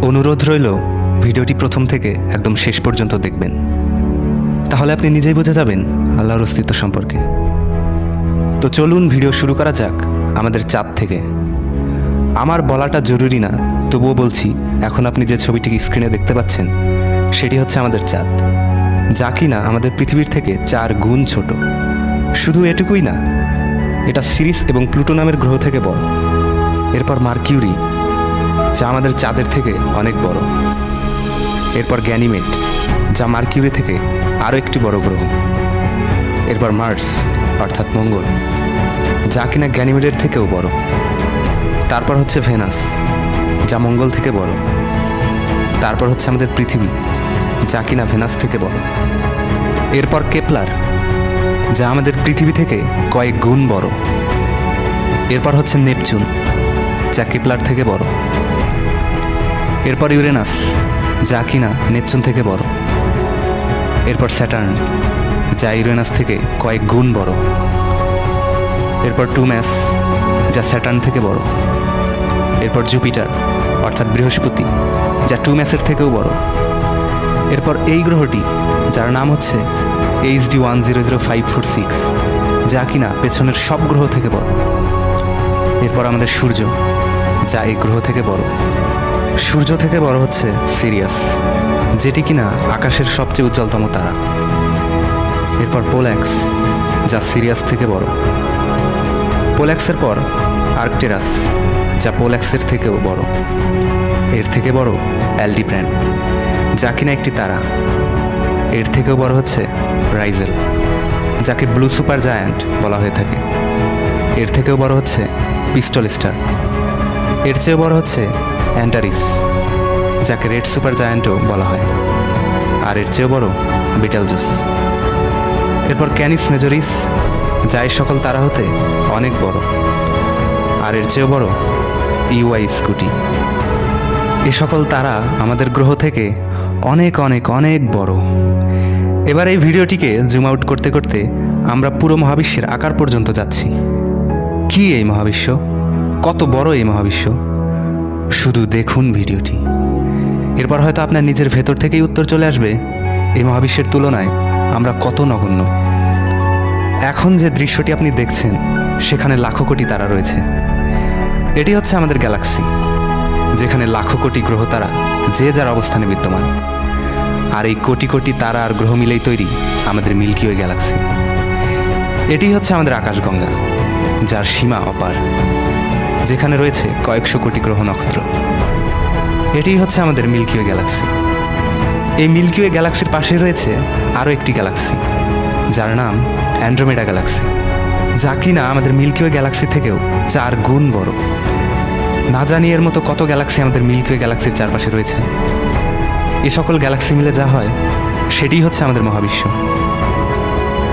অনুরোধ রইল ভিডিওটি প্রথম থেকে একদম শেষ পর্যন্ত দেখবেন, তাহলে আপনি নিজেই বুঝে যাবেন আল্লাহর অস্তিত্ব সম্পর্কে। তো চলুন ভিডিও শুরু করা যাক আমাদের চাঁদ থেকে। আমার বলাটা জরুরি না, তবুও বলছি, এখন আপনি যে ছবিটিকে স্ক্রিনে দেখতে পাচ্ছেন সেটি হচ্ছে আমাদের চাঁদ, যা কিনা আমাদের পৃথিবীর থেকে 4 গুণ ছোট। শুধু এটুকুই না, এটা সিরিস এবং প্লুটো নামের গ্রহ থেকে বড়। এরপর মার্কিউরি, যা আমাদের চাঁদের থেকে অনেক বড়। এরপর গ্যানিমেড, যা মার্কিউরি থেকে আরও একটি বড় গ্রহ। এরপর মার্স অর্থাৎ মঙ্গল, যা কিনা গ্যানিমেডের থেকেও বড়। তারপর হচ্ছে ভেনাস, যা মঙ্গল থেকে বড়। তারপর হচ্ছে আমাদের পৃথিবী, যা কিনা ভেনাস থেকে বড়। এরপর কেপলার, যা আমাদের পৃথিবী থেকে কয়েক গুণ বড়। এরপর হচ্ছে নেপচুন, যা কেপলার থেকে বড়। এরপর ইউরেনাস, যা কিনা নেপচুন থেকে বড়। এরপর স্যাটার্ন, যা ইউরেনাস থেকে কয়েক গুণ বড়। এরপর টুম্যাস, যা স্যাটার্ন থেকে বড়। এরপর জুপিটার অর্থাৎ বৃহস্পতি, যা টুম্যাসের থেকেও বড়। এরপর এই গ্রহটি, যার নাম হচ্ছে HD 100546, যা কিনা পেছনের সব গ্রহ থেকে বড়। এরপর আমাদের সূর্য, যা এই গ্রহ থেকে বড়। সূর্য থেকে বড় হচ্ছে সিরিয়াস, যেটি কিনা আকাশের সবচেয়ে উজ্জ্বলতম তারা। এরপর পোল্যাক্স, যা সিরিয়াস থেকে বড়। পোল্যাক্সের পর আর্কটেরাস, যা পোল্যাক্সের থেকেও বড়। এর থেকে বড় অ্যালডিব্র্যান, যা কিনা একটি তারা। এর থেকেও বড় হচ্ছে রাইজেল, যাকে ব্লু সুপার জায়ান্ট বলা হয়ে থাকে। এর থেকেও বড় হচ্ছে পিস্টল স্টার। এর চেয়েও বড় হচ্ছে অ্যান্টারিস, যাকে রেড সুপার জায়ান্টও বলা হয়। আর এর চেয়েও বড় বিটেলজুস। এরপর ক্যানিস মেজরিস, যা এই সকল তারা হতে অনেক বড়। আর এর চেয়েও বড় EY স্কুটি। এ সকল তারা আমাদের গ্রহ থেকে অনেক অনেক অনেক বড়। এবার এই ভিডিওটিকে জুম আউট করতে করতে আমরা পুরো মহাবিশ্বের আকার পর্যন্ত যাচ্ছি। কি এই মহাবিশ্ব? কত বড় এই মহাবিশ্ব? শুধু দেখুন ভিডিওটি। এরপর হয়তো আপনার নিজের ভেতর থেকেই উত্তর চলে আসবে, এই মহাবিশ্বের তুলনায় আমরা কত নগণ্য। এখন যে দৃশ্যটি আপনি দেখছেন, সেখানে লাখো কোটি তারা রয়েছে। এটি হচ্ছে আমাদের গ্যালাক্সি, যেখানে লাখো কোটি গ্রহ তারা যে যার অবস্থানে বিদ্যমান। আর এই কোটি কোটি তারা আর গ্রহ মিলেই তৈরি আমাদের মিল্কি ওয়ে গ্যালাক্সি। এটি হচ্ছে আমাদের আকাশগঙ্গা, যার সীমা অপার, যেখানে রয়েছে কয়েকশো কোটি গ্রহ নক্ষত্র। এটি হচ্ছে আমাদের মিল্কি ওয়ে গ্যালাক্সি। এই মিল্কি ওয়ে গ্যালাক্সির পাশে রয়েছে আরও একটি গ্যালাক্সি, যার নাম অ্যান্ড্রোমেডা গ্যালাক্সি, যা কিনা আমাদের মিল্কি ওয়ে গ্যালাক্সি থেকেও 4 গুণ বড়। না জানি এর মতো কত গ্যালাক্সি আমাদের মিল্কি ওয়ে গ্যালাক্সির চারপাশে রয়েছে। এই সকল গ্যালাক্সি মিলে যা হয়, সেটিই হচ্ছে আমাদের মহাবিশ্ব।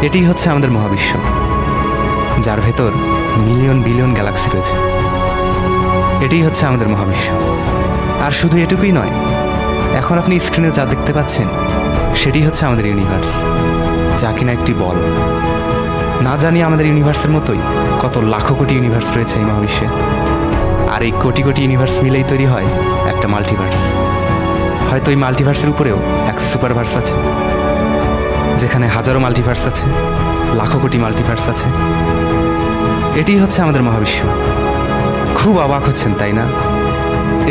এটিই হচ্ছে আমাদের মহাবিশ্ব, যার ভেতর মিলিয়ন বিলিয়ন গ্যালাক্সি রয়েছে। এটিই হচ্ছে আমাদের মহাবিশ্ব। আর শুধু এটুকুই নয়, এখন আপনি স্ক্রিনে যা দেখতে পাচ্ছেন সেটি হচ্ছে আমাদের ইউনিভার্স, যা কিনা একটি বল। না জানি আমাদের ইউনিভার্সের মতোই কত লাখো কোটি ইউনিভার্স রয়েছে এই মহাবিশ্বে। আর এই কোটি কোটি ইউনিভার্স মিলেই তৈরি হয় একটা মাল্টিভার্স। হয়তো এই মাল্টিভার্সের উপরেও এক সুপারভার্স আছে, যেখানে হাজারো মাল্টিভার্স আছে, লাখো কোটি মাল্টিভার্স আছে। এটিই হচ্ছে আমাদের মহাবিশ্ব। খুব অবাক হচ্ছেন, তাই না?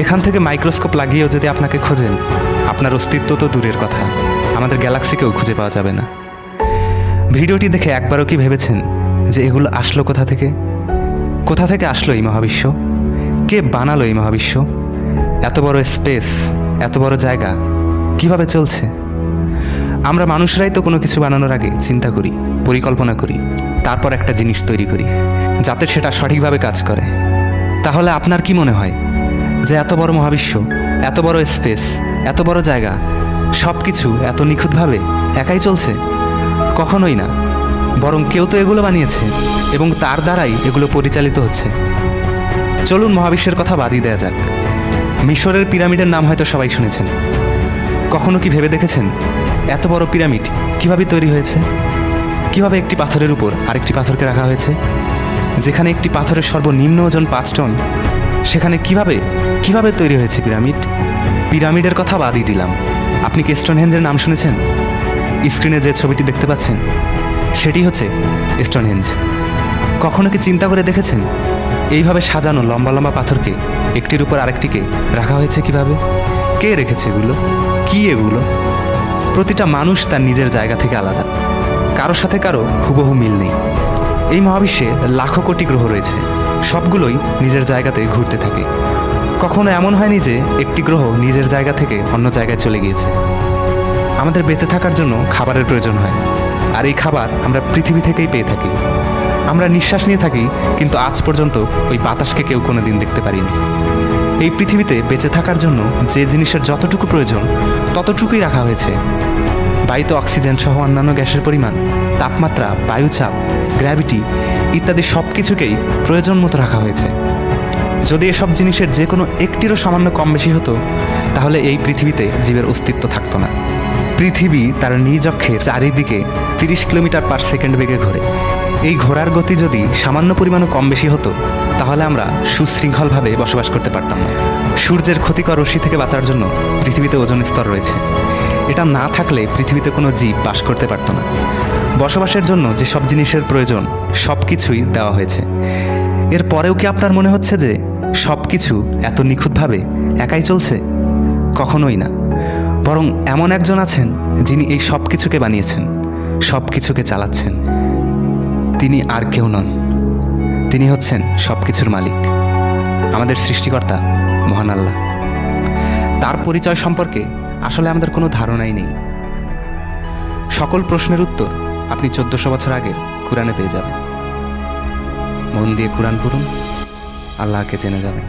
এখান থেকে মাইক্রোস্কোপ লাগিয়েও যদি আপনাকে খোঁজেন, আপনার অস্তিত্ব তো দূরের কথা, আমাদের গ্যালাক্সিকেও খুঁজে পাওয়া যাবে না। ভিডিওটি দেখে একবারও কি ভেবেছেন যে এগুলো আসলো কোথা থেকে? কোথা থেকে আসলো এই মহাবিশ্ব? কে বানালো এই মহাবিশ্ব? এত বড় স্পেস, এত বড় জায়গা কিভাবে চলছে? আমরা মানুষরাই তো কোনো কিছু বানানোর আগে চিন্তা করি, পরিকল্পনা করি, তারপর একটা জিনিস তৈরি করি যাতে সেটা সঠিকভাবে কাজ করে। তাহলে আপনার কি মনে হয় যে এত বড় মহাবিশ্ব, এত বড় স্পেস, এত বড় জায়গা, সব কিছু এত নিখুঁতভাবে একাই চলছে? কখনোই না। বরং কেউ তো এগুলো বানিয়েছে এবং তার দ্বারাই এগুলো পরিচালিত হচ্ছে। চলুন মহাবিশ্বের কথা বাদই দেয়া যাক। মিশরের পিরামিডের নাম হয়তো সবাই শুনেছেন। কখনো কি ভেবে দেখেছেন এত বড় পিরামিড কিভাবে তৈরি হয়েছে? কিভাবে একটি পাথরের উপর আরেকটি পাথরকে রাখা হয়েছে? যেখানে একটি পাথরের সর্বনিম্ন ওজন 5 টন, সেখানে কিভাবে তৈরি হয়েছে পিরামিড? পিরামিডের কথা বাদই দিলাম, আপনি কি স্টোনহেঞ্জের নাম শুনেছেন? স্ক্রিনে যে ছবিটি দেখতে পাচ্ছেন সেটি হচ্ছে স্টোনহেঞ্জ। কখনো কি চিন্তা করে দেখেছেন এইভাবে সাজানো লম্বা লম্বা পাথরকে একটির উপর আরেকটিকে রাখা হয়েছে কিভাবে? কে রেখেছে এগুলো? কি এগুলো? প্রতিটা মানুষ তার নিজের জায়গা থেকে আলাদা, কারো সাথে কারো হুবহু মিল নেই। এই মহাবিশ্বে লাখো কোটি গ্রহ রয়েছে, সবগুলোই নিজের জায়গাতে ঘুরতে থাকে। কখনো এমন হয়নি যে একটি গ্রহ নিজের জায়গা থেকে অন্য জায়গায় চলে গিয়েছে। আমাদের বেঁচে থাকার জন্য খাবারের প্রয়োজন হয়, আর এই খাবার আমরা পৃথিবী থেকেই পেয়ে থাকি। আমরা নিঃশ্বাস নিয়ে থাকি, কিন্তু আজ পর্যন্ত ওই বাতাসকে কেউ কোনো দিন দেখতে পারিনি। এই পৃথিবীতে বেঁচে থাকার জন্য যে জিনিসের যতটুকু প্রয়োজন ততটুকুই রাখা হয়েছে। বায়ুতে অক্সিজেন সহ অন্যান্য গ্যাসের পরিমাণ, তাপমাত্রা, বায়ুচাপ, গ্র্যাভিটি ইত্যাদি সব কিছুকেই প্রয়োজন মতো রাখা হয়েছে। যদি এসব জিনিসের যে কোনো একটিরও সামান্য কম বেশি হতো, তাহলে এই পৃথিবীতে জীবের অস্তিত্ব থাকতো না। পৃথিবী তার নিজ অক্ষের চারিদিকে 30 কিলোমিটার পার সেকেন্ড বেগে ঘোরে। এই ঘোরার গতি যদি সামান্য পরিমাণও কম বেশি হতো, তাহলে আমরা সুশৃঙ্খলভাবে বসবাস করতে পারতাম না। সূর্যের ক্ষতিকর রশ্মি থেকে বাঁচার জন্য পৃথিবীতে ওজোন স্তর রয়েছে। এটা না থাকলে পৃথিবীতে কোনো জীব বাস করতে পারত না। বসবাসের জন্য যেসব জিনিসের প্রয়োজন সব কিছুই দেওয়া হয়েছে। এর পরেও কি আপনার মনে হচ্ছে যে সব কিছু এত নিখুঁতভাবে একাই চলছে? কখনোই না। বরং এমন একজন আছেন যিনি এই সব কিছুকে বানিয়েছেন, সব কিছুকে চালাচ্ছেন। তিনি আর কেউ নন, তিনি হচ্ছেন সব কিছুর মালিক, আমাদের সৃষ্টিকর্তা মহান আল্লাহ। তার পরিচয় সম্পর্কে আসলে আমাদের কোনো ধারণাই নেই। সকল প্রশ্নের উত্তর আপনি 1400 বছর আগে কুরআনে পেয়ে যাবেন। মন দিয়ে কুরআন পড়ুন, আল্লাহকে জেনে যাবেন।